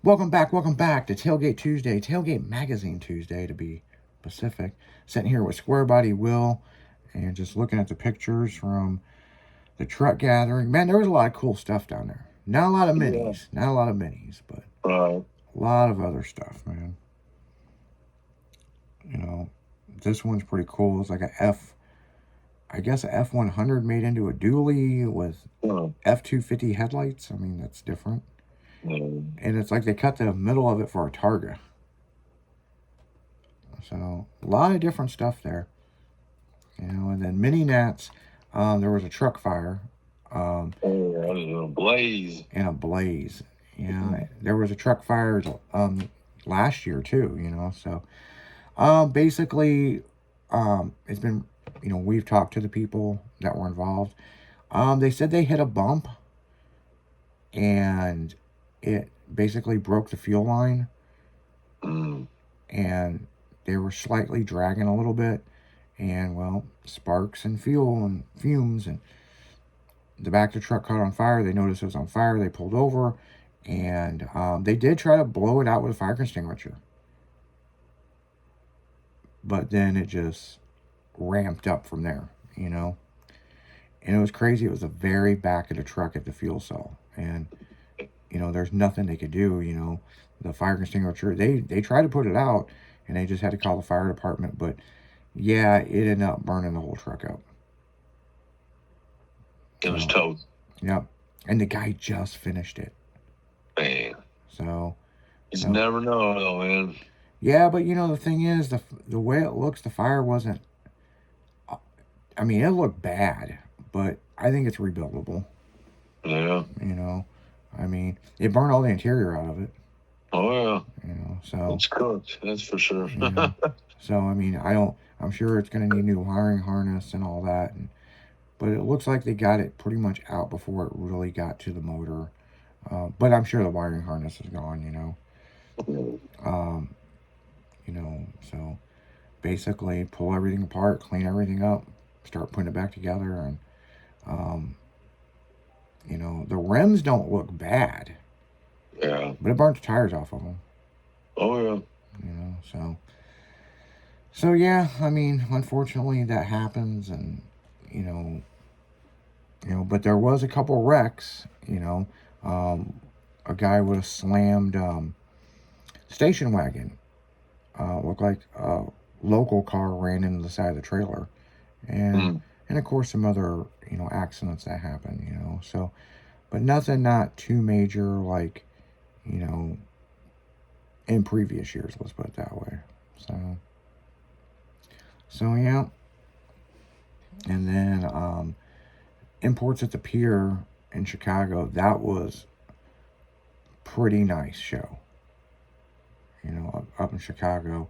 Welcome back to Tailgate Tuesday, Tailgate Magazine Tuesday to be specific. Sitting here with Square Body Will and just looking at the pictures from the truck gathering. Man, there was a lot of cool stuff down there. Not a lot of Yeah. minis, not a lot of minis, but Right. a lot of other stuff, man. You know, this one's pretty cool. It's like I guess a F100 made into a dually with Huh. F250 headlights. I mean, that's different. Mm. And it's like they cut the middle of it for a Targa. So a lot of different stuff there. And then mini nats. There was a truck fire, um, Oh, yeah, it was a blaze. and a blaze. There was a truck fire last year too. So basically, it's been we've talked to the people that were involved. They said they hit a bump, and it basically broke the fuel line, Mm. and they were slightly dragging a little bit, and well, sparks and fuel and fumes, and the back of the truck caught on fire. They noticed it was on fire. They pulled over, and they did try to blow it out with a fire extinguisher, but then it just ramped up from there. You know, and it was crazy. It was the very back of the truck at the fuel cell, and there's nothing they could do. The fire extinguisher. They tried to put it out, and they just had to call the fire department. But yeah, it ended up burning the whole truck up. It was So toast. yep, and the guy just finished it. Man. So You just so never know, though, man. yeah, but the thing is, the way it looks, the fire wasn't. I mean, it looked bad, but I think it's rebuildable. Yeah. You know, I mean, it burned all the interior out of it. Oh, yeah. So It's cooked. That's for sure. you know, so I mean, I don't. I'm sure it's going to need new wiring harness and all that, but it looks like they got it pretty much out before it really got to the motor. But I'm sure the wiring harness is gone. Um, so basically pull everything apart, clean everything up, start putting it back together, and um, the rims don't look bad, Yeah. but it burnt the tires off of them. Oh, yeah. So yeah, I mean, unfortunately that happens, and you know, but there was a couple wrecks. Um, a guy with a slammed station wagon. Looked like a local car ran into the side of the trailer, and Mm. and of course some other accidents that happen. So but nothing not too major like you know in previous years. Let's put it that way. So yeah, and then imports at the pier in Chicago. That was pretty nice show. Up in Chicago,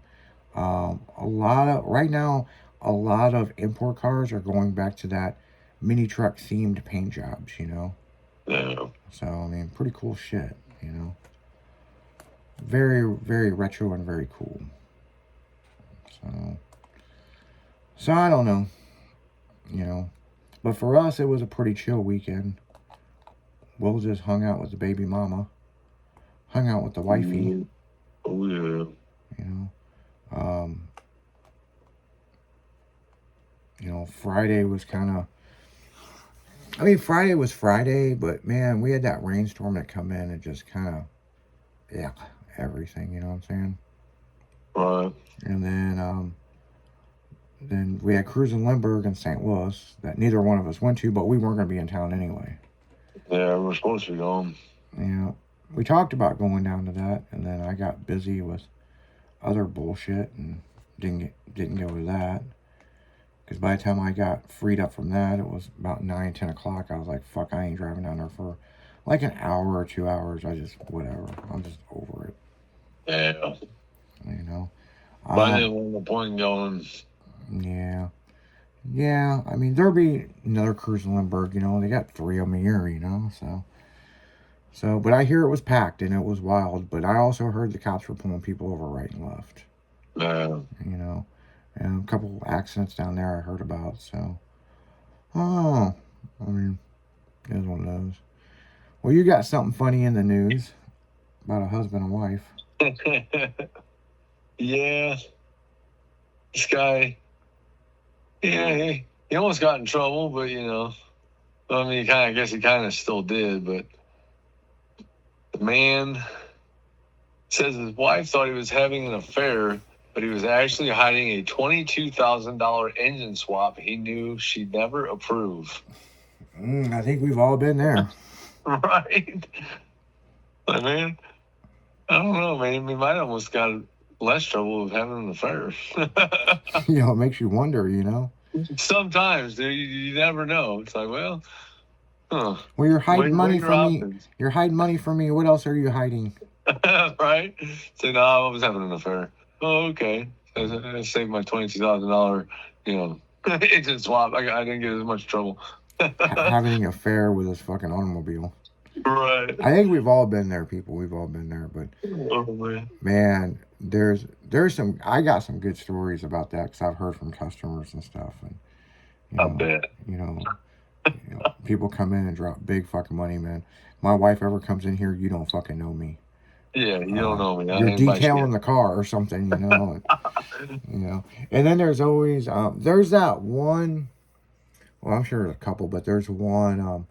a lot of right now, a lot of import cars are going back to that mini truck themed paint jobs. Yeah. So I mean, pretty cool shit. Very very retro and very cool. So I don't know. You know, but for us, it was a pretty chill weekend. Will just hung out with the baby mama, hung out with the wifey. Mm. Oh, yeah. You know, um, Friday was kind of. I mean, Friday was Friday, but man, we had that rainstorm that come in and just kind of, yeah, everything. You know what I'm saying? Right. And then we had Cruise in Limburg in St. Louis that neither one of us went to, but we weren't going to be in town anyway. Yeah, we're supposed to be going. We talked about going down to that, and then I got busy with other bullshit and didn't go to that. Because by the time I got freed up from that, it was about 9, 10 o'clock. I was like, fuck, I ain't driving down there for like an hour or 2 hours. I just, whatever. I'm just over it, Yeah. you know? But I Um, didn't want the point going. yeah. Yeah. I mean, there'll be another cruise in Limburg, they got three of them a year, So, but I hear it was packed and it was wild. But I also heard the cops were pulling people over right and left, Yeah. you know? And a couple accidents down there I heard about, so. Oh, I mean, it is one of those. Well, you got something funny in the news. about a husband and wife. Yeah. This guy, yeah, he almost got in trouble, but I mean, I guess he kind of still did. But the man says his wife thought he was having an affair, but he was actually hiding a $22,000 engine swap he knew she'd never approve. I think we've all been there. Right? Like, man, I don't know, man. We might almost got less trouble with having an affair. It makes you wonder, Sometimes, dude, you never know. It's like, well, huh. Well, you're hiding money your from me. options. You're hiding money from me. What else are you hiding? Right? So, no, I was having an affair. Oh, okay. I saved my $22,000, engine swap. I didn't get as much trouble. Having an affair with this fucking automobile. Right. I think we've all been there, people. We've all been there. But, man, there's some... I got some good stories about that because I've heard from customers and stuff. And, I bet. People come in and drop big fucking money, man. My wife ever comes in here, you don't fucking know me. Yeah, you don't know me. You're detailing the car or something, And then there's always there's that one. Well, I'm sure there's a couple, but there's one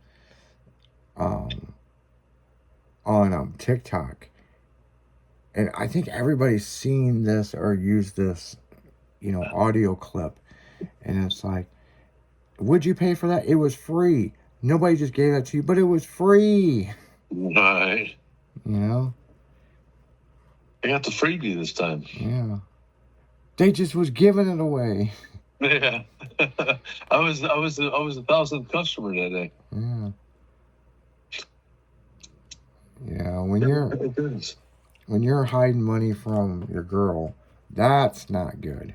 on TikTok, and I think everybody's seen this or used this, audio clip, and it's like, would you pay for that? It was free. Nobody just gave that to you, but it was free. Right. I got the freebie this time. Yeah. They just was giving it away. Yeah. I was the 1,000th customer that day. Yeah. Yeah. When you're hiding money from your girl, that's not good.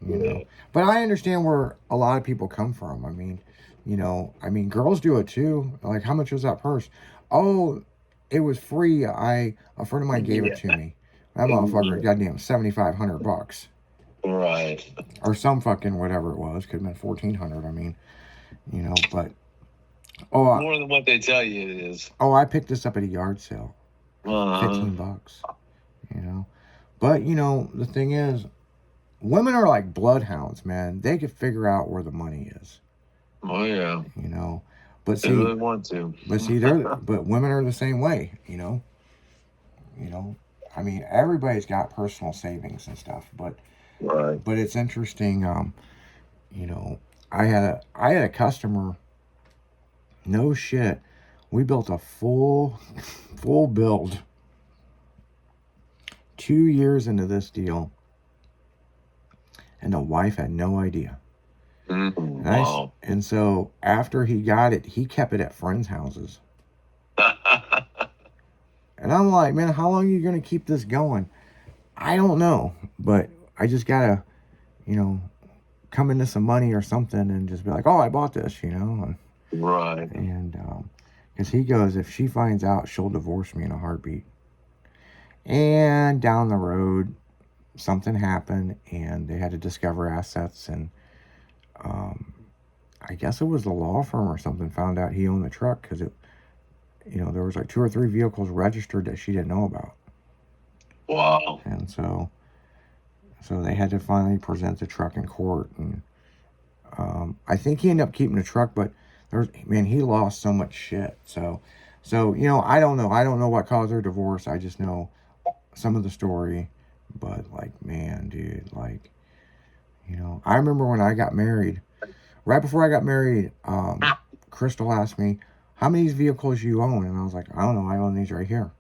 But I understand where a lot of people come from. I mean, girls do it too. Like, how much was that purse? Oh, it was free. A friend of mine gave it to me. That motherfucker, goddamn, $7,500. Right. Or some fucking whatever it was. Could have been $1,400. I mean, but more than what they tell you it is. Oh, I picked this up at a yard sale. $15. But the thing is, women are like bloodhounds, man. They can figure out where the money is. Oh yeah. But see, they really want to. But see, but women are the same way. I mean, everybody's got personal savings and stuff, but right. But it's interesting. I had a customer. No shit, we built a full build. 2 years into this deal, and the wife had no idea. Wow. And so after he got it, he kept it at friends' houses. And I'm like, man, how long are you going to keep this going? I don't know, but I just got to, come into some money or something and just be like, oh, I bought this, Right. And because he goes, if she finds out, she'll divorce me in a heartbeat. And down the road, something happened, and they had to discover assets, and I guess it was the law firm or something found out he owned the truck because there was like 2 or 3 vehicles registered that she didn't know about. Wow. And so they had to finally present the truck in court, and I think he ended up keeping the truck, but he lost so much shit. So I don't know what caused their divorce. I just know some of the story, but like, man, dude, like, I remember when I got married. Right before I got married, Crystal asked me, how many vehicles you own? And I was like, I don't know, I own these right here.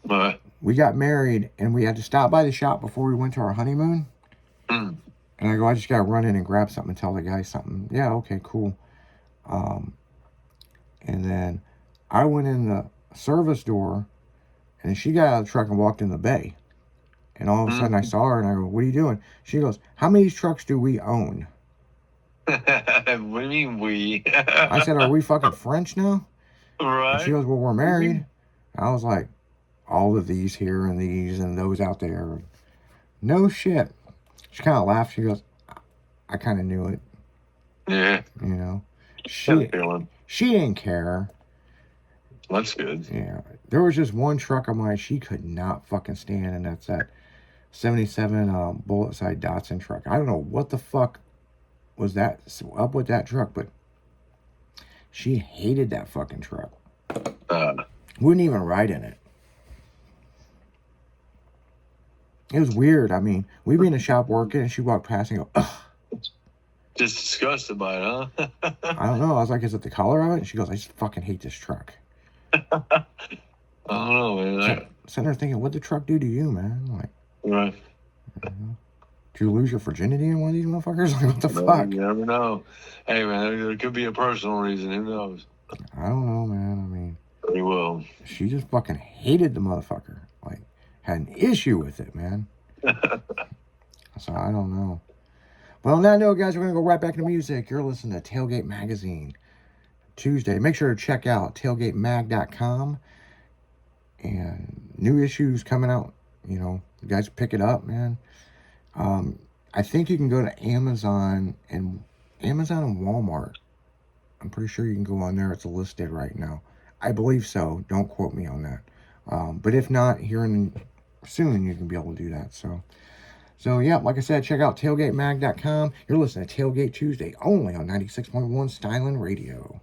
What? We got married, and we had to stop by the shop before we went to our honeymoon. And I go, I just got to run in and grab something and tell the guy something. Yeah, okay, cool. And then I went in the service door, and she got out of the truck and walked in the bay. And all of a sudden I saw her, and I go, what are you doing? She goes, how many trucks do we own? What do you mean we? I said, are we fucking French now? Right. And she goes, well, we're married. I was like, all of these here and these and those out there. No shit. She kind of laughed. She goes, I kind of knew it. Yeah. She didn't care. That's good. Yeah. There was just one truck of mine she could not fucking stand, and that's that 77 bullet side Datsun truck. I don't know what the fuck was that up with that truck, but she hated that fucking truck. Wouldn't even ride in it. It was weird. I mean, we'd be in the shop working, and she'd walk past and go, ugh. Just disgusted by it, huh? I don't know. I was like, is it the color of it? And she goes, I just fucking hate this truck. I don't know, man. Sitting there thinking, what'd the truck do to you, man? Like, Right. Did you lose your virginity in one of these motherfuckers? Like, what the fuck? You never know. Hey, man, there could be a personal reason. Who knows? I don't know, man. I mean, Very well. She just fucking hated the motherfucker. Like, had an issue with it, man. So I don't know. Well, on that note, guys, we're going to go right back into music. You're listening to Tailgate Magazine. Tuesday. Make sure to check out tailgatemag.com. And new issues coming out. You know, you guys pick it up, man. I think you can go to Amazon and Walmart. I'm pretty sure you can go on there. It's listed right now. I believe so. Don't quote me on that. But if not, soon you can be able to do that. So yeah, like I said, check out tailgatemag.com. You're listening to Tailgate Tuesday only on 96.1 Styling Radio.